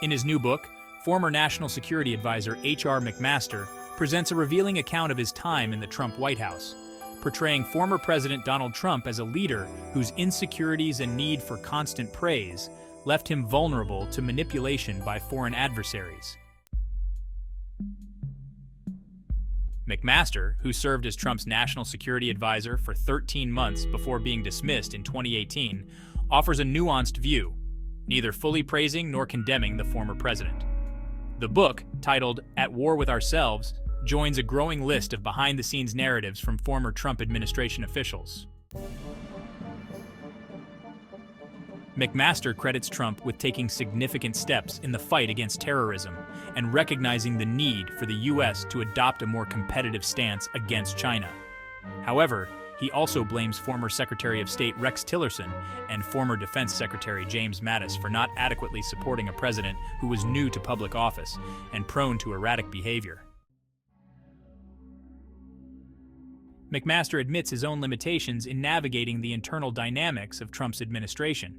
In his new book, former National Security Advisor H.R. McMaster presents a revealing account of his time in the Trump White House, portraying former President Donald Trump as a leader whose insecurities and need for constant praise left him vulnerable to manipulation by foreign adversaries. McMaster, who served as Trump's national security advisor for 13 months before being dismissed in 2018, offers a nuanced view, neither fully praising nor condemning the former president. The book, titled At War with Ourselves, joins a growing list of behind-the-scenes narratives from former Trump administration officials. McMaster credits Trump with taking significant steps in the fight against terrorism and recognizing the need for the U.S. to adopt a more competitive stance against China. However, he also blames former Secretary of State Rex Tillerson and former Defense Secretary James Mattis for not adequately supporting a president who was new to public office and prone to erratic behavior. McMaster admits his own limitations in navigating the internal dynamics of Trump's administration.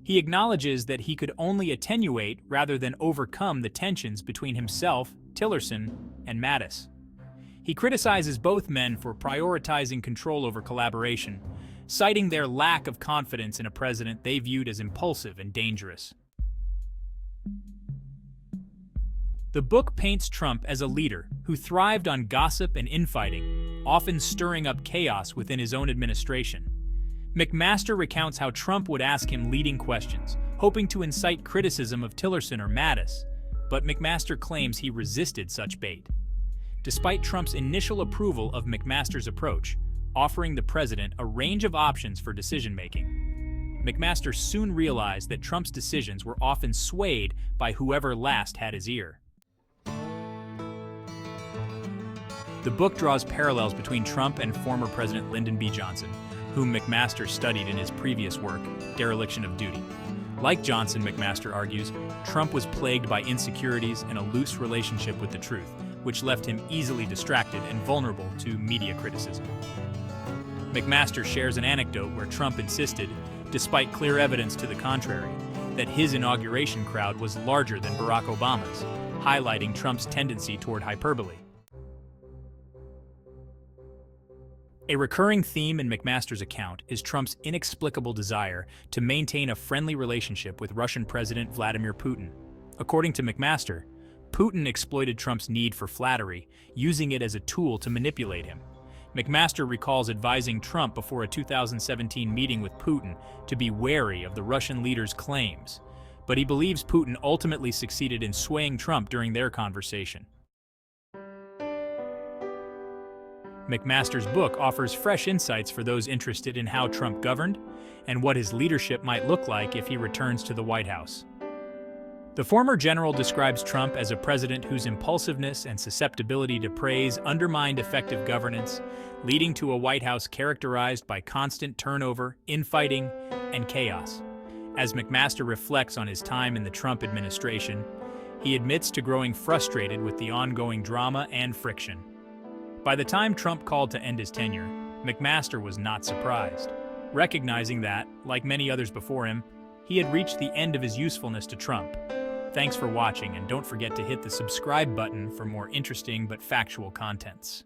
He acknowledges that he could only attenuate rather than overcome the tensions between himself, Tillerson, and Mattis. He criticizes both men for prioritizing control over collaboration, citing their lack of confidence in a president they viewed as impulsive and dangerous. The book paints Trump as a leader who thrived on gossip and infighting, often stirring up chaos within his own administration. McMaster recounts how Trump would ask him leading questions, hoping to incite criticism of Tillerson or Mattis, but McMaster claims he resisted such bait. Despite Trump's initial approval of McMaster's approach, offering the president a range of options for decision-making, McMaster soon realized that Trump's decisions were often swayed by whoever last had his ear. The book draws parallels between Trump and former President Lyndon B. Johnson, whom McMaster studied in his previous work, Dereliction of Duty. Like Johnson, McMaster argues, Trump was plagued by insecurities and a loose relationship with the truth, which left him easily distracted and vulnerable to media criticism. McMaster shares an anecdote where Trump insisted, despite clear evidence to the contrary, that his inauguration crowd was larger than Barack Obama's, highlighting Trump's tendency toward hyperbole. A recurring theme in McMaster's account is Trump's inexplicable desire to maintain a friendly relationship with Russian President Vladimir Putin. According to McMaster, Putin exploited Trump's need for flattery, using it as a tool to manipulate him. McMaster recalls advising Trump before a 2017 meeting with Putin to be wary of the Russian leader's claims, but he believes Putin ultimately succeeded in swaying Trump during their conversation. McMaster's book offers fresh insights for those interested in how Trump governed and what his leadership might look like if he returns to the White House. The former general describes Trump as a president whose impulsiveness and susceptibility to praise undermined effective governance, leading to a White House characterized by constant turnover, infighting, and chaos. As McMaster reflects on his time in the Trump administration, he admits to growing frustrated with the ongoing drama and friction. By the time Trump called to end his tenure, McMaster was not surprised, recognizing that, like many others before him, he had reached the end of his usefulness to Trump. Thanks for watching, and don't forget to hit the subscribe button for more interesting but factual contents.